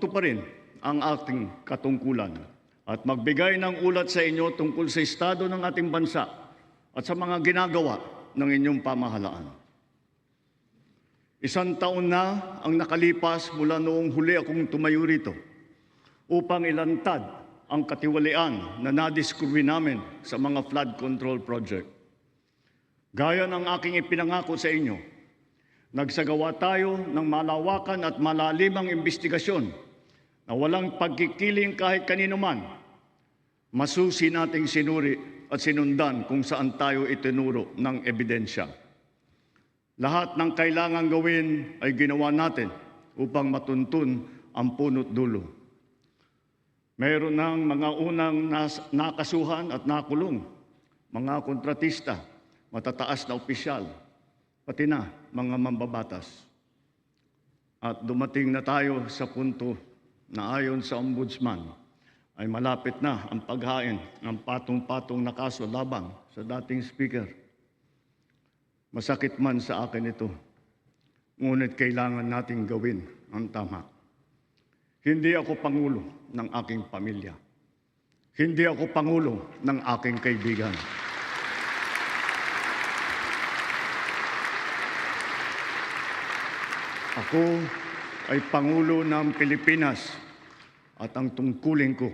Ito pa rin ang ating katungkulan at magbigay ng ulat sa inyo tungkol sa estado ng ating bansa at sa mga ginagawa ng inyong pamahalaan. 1 taon na ang nakalipas mula noong huli akong tumayo rito upang ilantad ang katiwalian na nadiskubre namin sa mga flood control project. Gaya ng aking ipinangako sa inyo, nagsagawa tayo ng malawakan at malalimang investigasyon na walang pagkikiling kahit kanino man. Masusi nating sinuri at sinundan kung saan tayo itinuro ng ebidensya. Lahat ng kailangang gawin ay ginawa natin upang matuntun ang punot dulo. Mayroon ng mga unang nakasuhan at nakulong, mga kontratista, matataas na opisyal, pati na mga mambabatas. At dumating na tayo sa punto na ayon sa Ombudsman ay malapit na ang paghain ng patong-patong na kaso laban sa dating speaker. Masakit man sa akin ito, ngunit kailangan nating gawin ang tama. Hindi ako pangulo ng aking pamilya. Hindi ako pangulo ng aking kaibigan. Ako ay Pangulo ng Pilipinas at ang tungkulin ko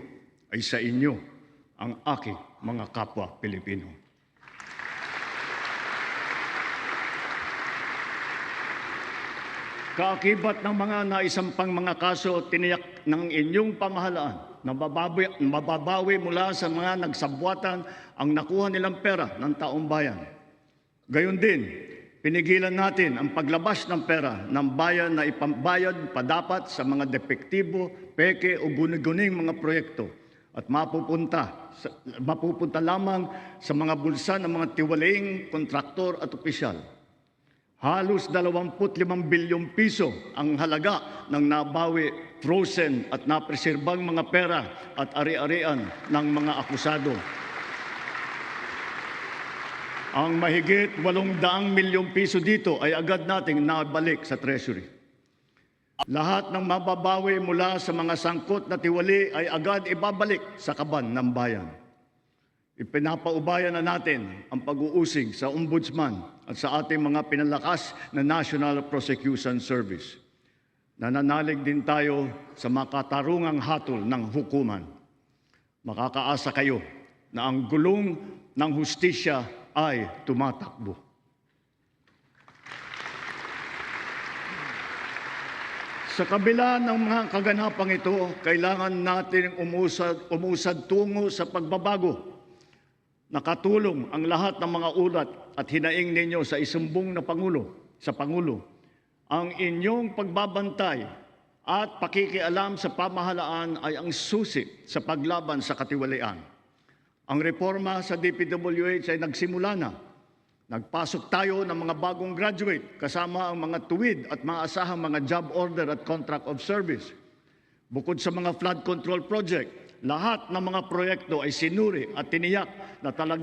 ay sa inyo, ang aking mga kapwa Pilipino. Kaakibat ng mga naisampang mga kaso, tiniyak ng inyong pamahalaan na mababawi mula sa mga nagsabwatan ang nakuha nilang pera ng taong bayan. Gayon din, pinigilan natin ang paglabas ng pera ng bayan na ipambayad pa dapat sa mga depektibo, peke o guni-guning mga proyekto at mapupunta lamang sa mga bulsa ng mga tiwalaing kontraktor at opisyal. Halos 25 bilyong piso ang halaga ng nabawi, frozen at napreserbang mga pera at ari-arian ng mga akusado. Ang mahigit 800 milyong piso dito ay agad nating nabalik sa Treasury. Lahat ng mababawi mula sa mga sangkot na tiwali ay agad ibabalik sa kaban ng bayan. Ipinapaubayan na natin ang pag-uusig sa Ombudsman at sa ating mga pinalakas na National Prosecution Service. Nananalig din tayo sa makatarungang hatol ng hukuman. Makakaasa kayo na ang gulong ng hustisya ay tumatakbo. Sa kabila ng mga kaganapang ito, kailangan natin umusad tungo sa pagbabago. Nakatulong ang lahat ng mga ulat at hinaing ninyo sa isumbong na Pangulo. Ang inyong pagbabantay at pakikialam sa pamahalaan ay ang susi sa paglaban sa katiwalian. Ang reforma sa DPWH ay nagsimula na. Nagpasok tayo ng mga bagong graduate kasama ang mga tuwid at maasahang mga job order at contract of service. Bukod sa mga flood control project, lahat ng mga proyekto ay sinuri at tiniyak na talaga